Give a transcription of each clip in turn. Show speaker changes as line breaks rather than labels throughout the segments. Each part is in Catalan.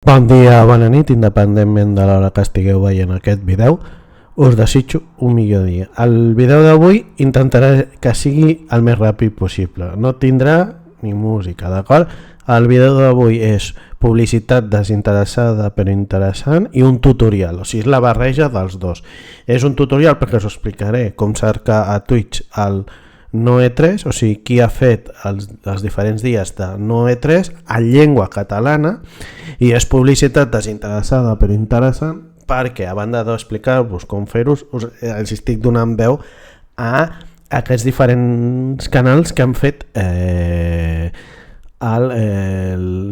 Bon dia, bona nit, independentment de l'hora que estigueu veient aquest vídeo, us desitjo un millor dia. El vídeo d'avui intentaré que sigui el més ràpid possible, no tindrà ni música, d'acord? El vídeo d'avui és publicitat desinteressada però interessant i un tutorial, o sigui, és la barreja dels dos. És un tutorial perquè us explicaré com cercar a Twitch el Noe3, o sigui, qui ha fet els diferents dies de Noe3 en llengua catalana, i és publicitat desinteressada però interessant perquè, a banda d'explicar-vos com fer-ho, els estic donant veu a aquests diferents canals que han fet el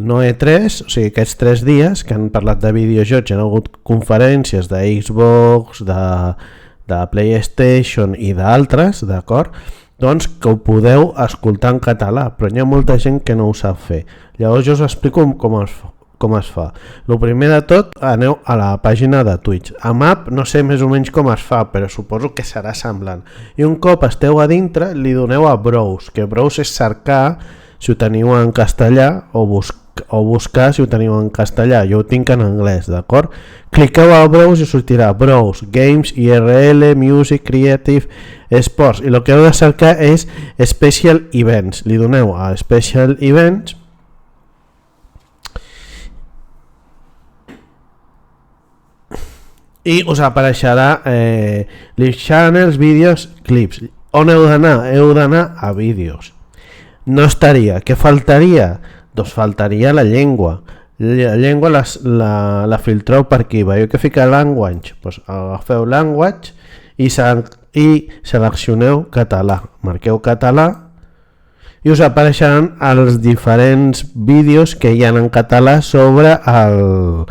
Noe3, o sigui, aquests 3 dies que han parlat de videojocs, hi ha hagut conferències de Xbox, de PlayStation i d'altres, d'acord? Doncs que ho podeu escoltar en català, però hi ha molta gent que no ho sap fer. Llavors jo us explico com es fa. El primer de tot, aneu a la pàgina de Twitch. Amb app no sé més o menys com es fa, però suposo que serà semblant. I un cop esteu a dintre, li doneu a Browse, que Browse és cercar si ho teniu en castellà o buscar si ho teniu en castellà. Jo ho tinc en anglès, d'acord? Cliqueu a Browse i sortirà Browse, Games, IRL, Music, Creative, Sports, i el que heu de cercar és Special Events. Li doneu a Special Events i us apareixerà Live Channels, Vídeos, Clips. On heu d'anar? Heu d'anar a Vídeos. No estaria. Què faltaria? Doncs faltaria la llengua. La llengua la filtreu per aquí. Veieu que fica language? Doncs agafeu language i seleccioneu català. Marqueu català i us apareixeran els diferents vídeos que hi ha en català sobre el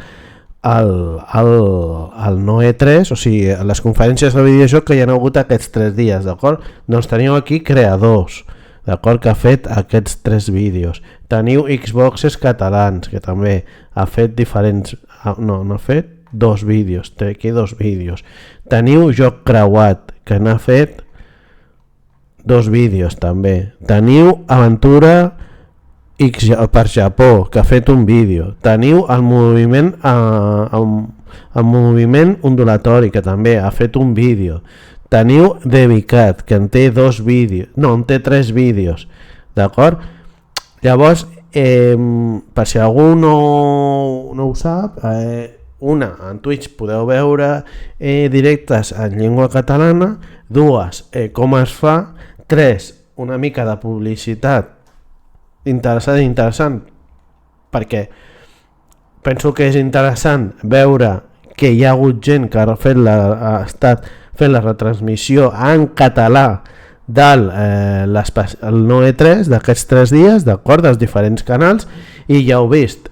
Noe3, o sigui, les conferències de videojoc que hi ha hagut aquests 3 dies, d'acord? Doncs teniu aquí creadors, d'acord, que ha fet aquests 3 vídeos. Teniu Xboxes catalans, que també ha fet diferents... No ha fet 2 vídeos, té aquí 2 vídeos. Teniu Joc Creuat, que n'ha fet 2 vídeos també. Teniu Aventura per Japó, que ha fet un vídeo. Teniu el moviment ondulatori, que també ha fet un vídeo. Teniu Devicat, que en té 2 vídeos, no, en té 3 vídeos, d'acord? Llavors, per si algú no ho sap, en Twitch podeu veure directes en llengua catalana, 2, com es fa, 3, una mica de publicitat interessant, perquè penso que és interessant veure que hi ha hagut gent que ha estat fent la retransmissió en català del Noe3 d'aquests 3 dies, d'acord, dels diferents canals, i ja heu vist,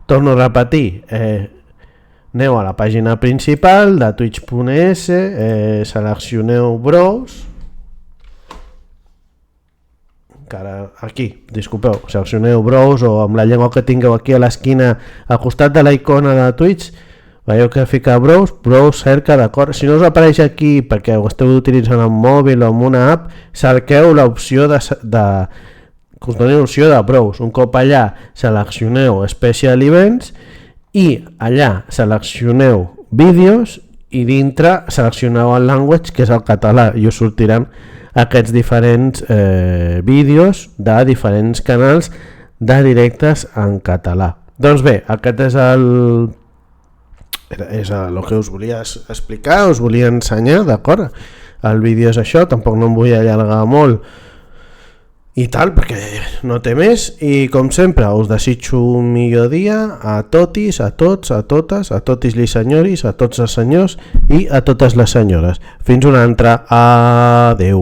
torno a repetir, aneu a la pàgina principal de twitch.es, seleccioneu Browse, aquí, disculpeu, seleccioneu Browse o amb la llengua que tingueu aquí a l'esquina al costat de la icona de Twitch, veieu que fica Browse, cerca, d'acord? Si no us apareix aquí perquè ho esteu utilitzant amb mòbil o amb una app, cerqueu l'opció que us doni l'opció de Browse. Un cop allà seleccioneu Special Events i allà seleccioneu Vídeos i dintre seleccioneu el language, que és el català, i us sortiran aquests diferents vídeos de diferents canals de directes en català. Doncs bé, aquest és el que us volia explicar, us volia ensenyar, d'acord? El vídeo és això, tampoc no em vull allargar molt i tal, perquè no té més, i com sempre us desitjo un millor dia a totis, a tots, a totes, a totis li senyoris, a tots els senyors i a totes les senyores. Fins una altra, adeu.